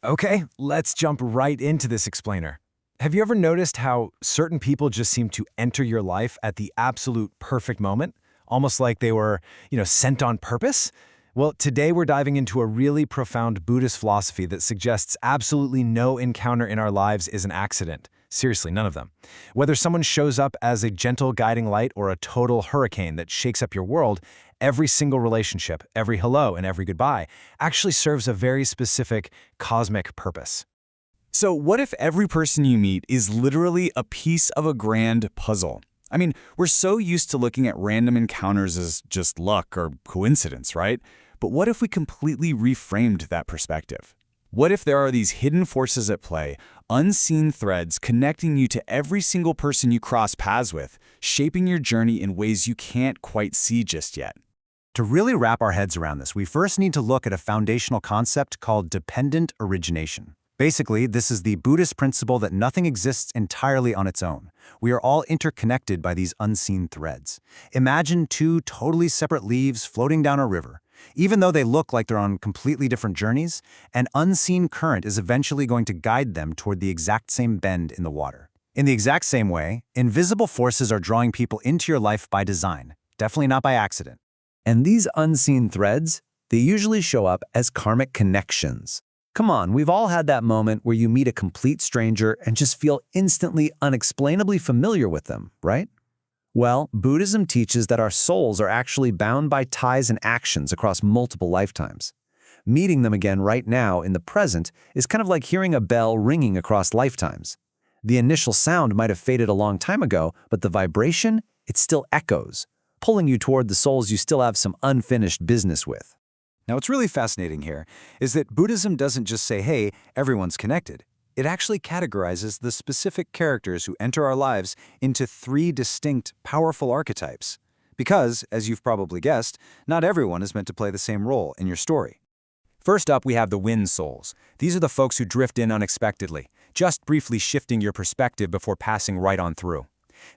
Okay, let's jump right into this explainer. Have you ever noticed how certain people just seem to enter your life at the absolute perfect moment? Almost like they were, sent on purpose? Well, today we're diving into a really profound Buddhist philosophy that suggests absolutely no encounter in our lives is an accident. Seriously, none of them. Whether someone shows up as a gentle guiding light or a total hurricane that shakes up your world, every single relationship, every hello and every goodbye actually serves a very specific cosmic purpose. So what if every person you meet is literally a piece of a grand puzzle? I mean, we're so used to looking at random encounters as just luck or coincidence, right? But what if we completely reframed that perspective? What if there are these hidden forces at play, unseen threads connecting you to every single person you cross paths with, shaping your journey in ways you can't quite see just yet? To really wrap our heads around this, we first need to look at a foundational concept called dependent origination. Basically, this is the Buddhist principle that nothing exists entirely on its own. We are all interconnected by these unseen threads. Imagine two totally separate leaves floating down a river. Even though they look like they're on completely different journeys, an unseen current is eventually going to guide them toward the exact same bend in the water. In the exact same way, invisible forces are drawing people into your life by design, definitely not by accident. And these unseen threads, they usually show up as karmic connections. Come on, we've all had that moment where you meet a complete stranger and just feel instantly, unexplainably familiar with them, right? Well, Buddhism teaches that our souls are actually bound by ties and actions across multiple lifetimes. Meeting them again right now in the present is kind of like hearing a bell ringing across lifetimes. The initial sound might have faded a long time ago, but the vibration, it still echoes, pulling you toward the souls you still have some unfinished business with. Now, what's really fascinating here is that Buddhism doesn't just say, hey, everyone's connected. It actually categorizes the specific characters who enter our lives into three distinct, powerful archetypes. Because, as you've probably guessed, not everyone is meant to play the same role in your story. First up, we have the wind souls. These are the folks who drift in unexpectedly, just briefly shifting your perspective before passing right on through.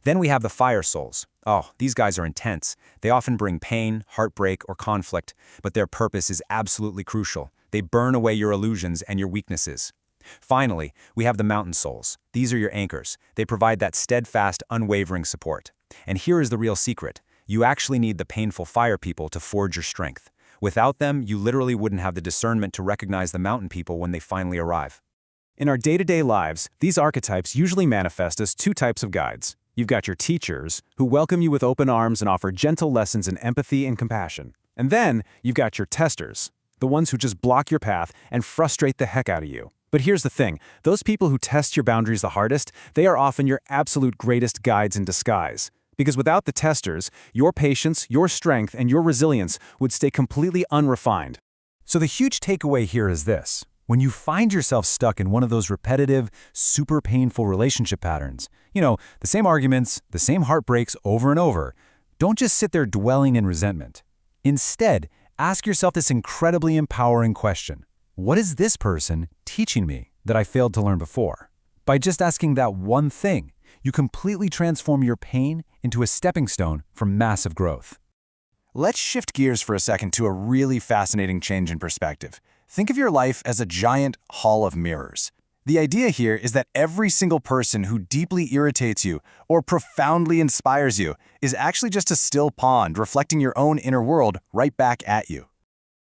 Then we have the fire souls. Oh, these guys are intense. They often bring pain, heartbreak, or conflict, but their purpose is absolutely crucial. They burn away your illusions and your weaknesses. Finally, we have the mountain souls. These are your anchors. They provide that steadfast, unwavering support. And here is the real secret. You actually need the painful fire people to forge your strength. Without them, you literally wouldn't have the discernment to recognize the mountain people when they finally arrive. In our day-to-day lives, these archetypes usually manifest as two types of guides. You've got your teachers, who welcome you with open arms and offer gentle lessons in empathy and compassion. And then, you've got your testers, the ones who just block your path and frustrate the heck out of you. But here's the thing, those people who test your boundaries the hardest, they are often your absolute greatest guides in disguise. Because without the testers, your patience, your strength, and your resilience would stay completely unrefined. So the huge takeaway here is this. When you find yourself stuck in one of those repetitive, super painful relationship patterns, the same arguments, the same heartbreaks over and over, don't just sit there dwelling in resentment. Instead, ask yourself this incredibly empowering question. What is this person teaching me that I failed to learn before? By just asking that one thing, you completely transform your pain into a stepping stone for massive growth. Let's shift gears for a second to a really fascinating change in perspective. Think of your life as a giant hall of mirrors. The idea here is that every single person who deeply irritates you or profoundly inspires you is actually just a still pond reflecting your own inner world right back at you.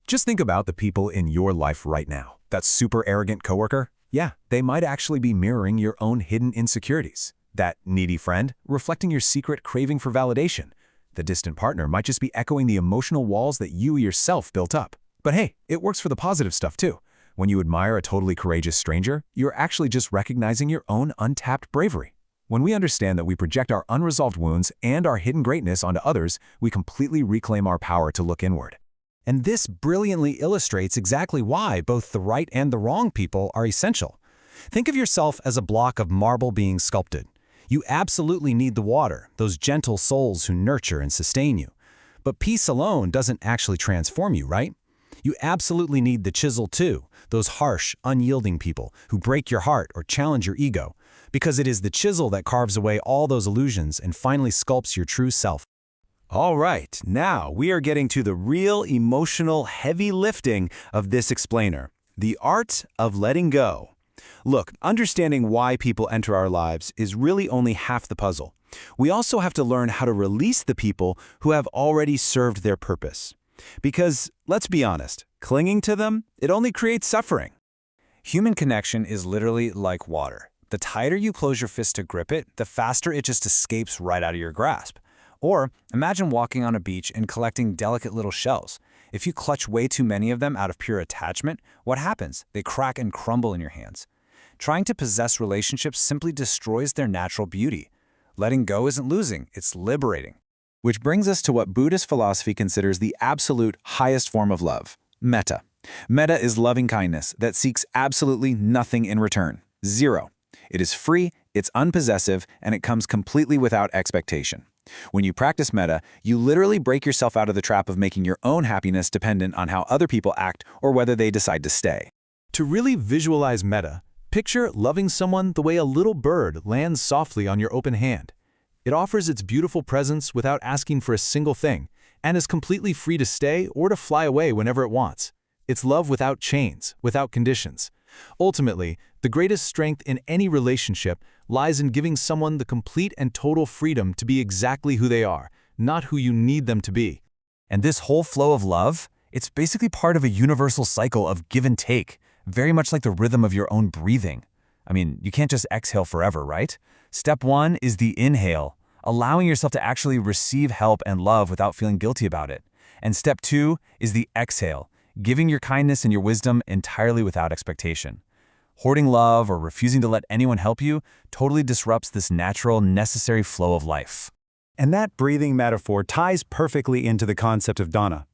Just think about the people in your life right now. That super arrogant coworker? Yeah, they might actually be mirroring your own hidden insecurities. That needy friend, reflecting your secret craving for validation. The distant partner might just be echoing the emotional walls that you yourself built up. But hey, it works for the positive stuff too. When you admire a totally courageous stranger, you're actually just recognizing your own untapped bravery. When we understand that we project our unresolved wounds and our hidden greatness onto others, we completely reclaim our power to look inward. And this brilliantly illustrates exactly why both the right and the wrong people are essential. Think of yourself as a block of marble being sculpted. You absolutely need the water, those gentle souls who nurture and sustain you. But peace alone doesn't actually transform you, right? You absolutely need the chisel too, those harsh, unyielding people who break your heart or challenge your ego, because it is the chisel that carves away all those illusions and finally sculpts your true self. All right, now we are getting to the real emotional heavy lifting of this explainer. The art of letting go. Look, understanding why people enter our lives is really only half the puzzle. We also have to learn how to release the people who have already served their purpose. Because, let's be honest, clinging to them, it only creates suffering. Human connection is literally like water. The tighter you close your fist to grip it, the faster it just escapes right out of your grasp. Or imagine walking on a beach and collecting delicate little shells. If you clutch way too many of them out of pure attachment, what happens? They crack and crumble in your hands. Trying to possess relationships simply destroys their natural beauty. Letting go isn't losing, it's liberating. Which brings us to what Buddhist philosophy considers the absolute highest form of love, metta. Metta is loving kindness that seeks absolutely nothing in return. Zero. It is free, it's unpossessive, and it comes completely without expectation. When you practice metta, you literally break yourself out of the trap of making your own happiness dependent on how other people act or whether they decide to stay. To really visualize metta, picture loving someone the way a little bird lands softly on your open hand. It offers its beautiful presence without asking for a single thing, and is completely free to stay or to fly away whenever it wants. It's love without chains, without conditions. Ultimately, the greatest strength in any relationship lies in giving someone the complete and total freedom to be exactly who they are, not who you need them to be. And this whole flow of love, it's basically part of a universal cycle of give and take, very much like the rhythm of your own breathing. I mean, you can't just exhale forever, right? Step one is the inhale, allowing yourself to actually receive help and love without feeling guilty about it. And step two is the exhale, giving your kindness and your wisdom entirely without expectation. Hoarding love or refusing to let anyone help you totally disrupts this natural, necessary flow of life. And that breathing metaphor ties perfectly into the concept of dana.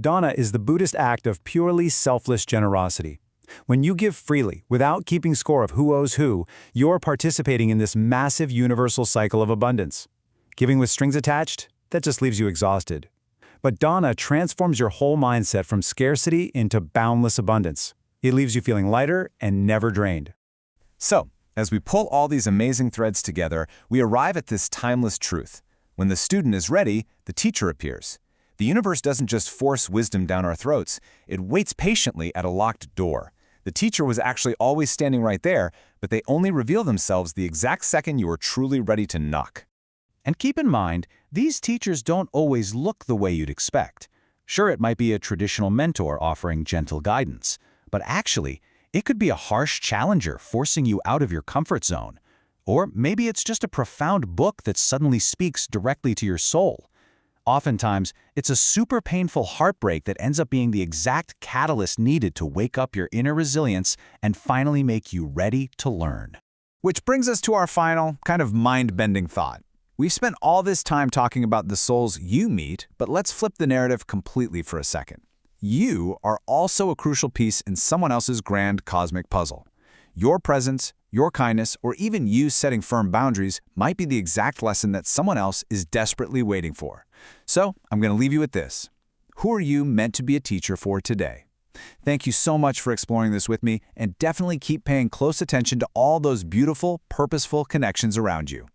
Dana is the Buddhist act of purely selfless generosity. When you give freely, without keeping score of who owes who, you're participating in this massive universal cycle of abundance. Giving with strings attached? That just leaves you exhausted. But dana transforms your whole mindset from scarcity into boundless abundance. It leaves you feeling lighter and never drained. So, as we pull all these amazing threads together, we arrive at this timeless truth. When the student is ready, the teacher appears. The universe doesn't just force wisdom down our throats, it waits patiently at a locked door. The teacher was actually always standing right there, but they only reveal themselves the exact second you are truly ready to knock. And keep in mind, these teachers don't always look the way you'd expect. Sure, it might be a traditional mentor offering gentle guidance, but actually, it could be a harsh challenger forcing you out of your comfort zone. Or maybe it's just a profound book that suddenly speaks directly to your soul. Oftentimes, it's a super painful heartbreak that ends up being the exact catalyst needed to wake up your inner resilience and finally make you ready to learn. Which brings us to our final, kind of mind-bending thought. We've spent all this time talking about the souls you meet, but let's flip the narrative completely for a second. You are also a crucial piece in someone else's grand cosmic puzzle. Your presence, your kindness, or even you setting firm boundaries might be the exact lesson that someone else is desperately waiting for. So, I'm going to leave you with this. Who are you meant to be a teacher for today? Thank you so much for exploring this with me, and definitely keep paying close attention to all those beautiful, purposeful connections around you.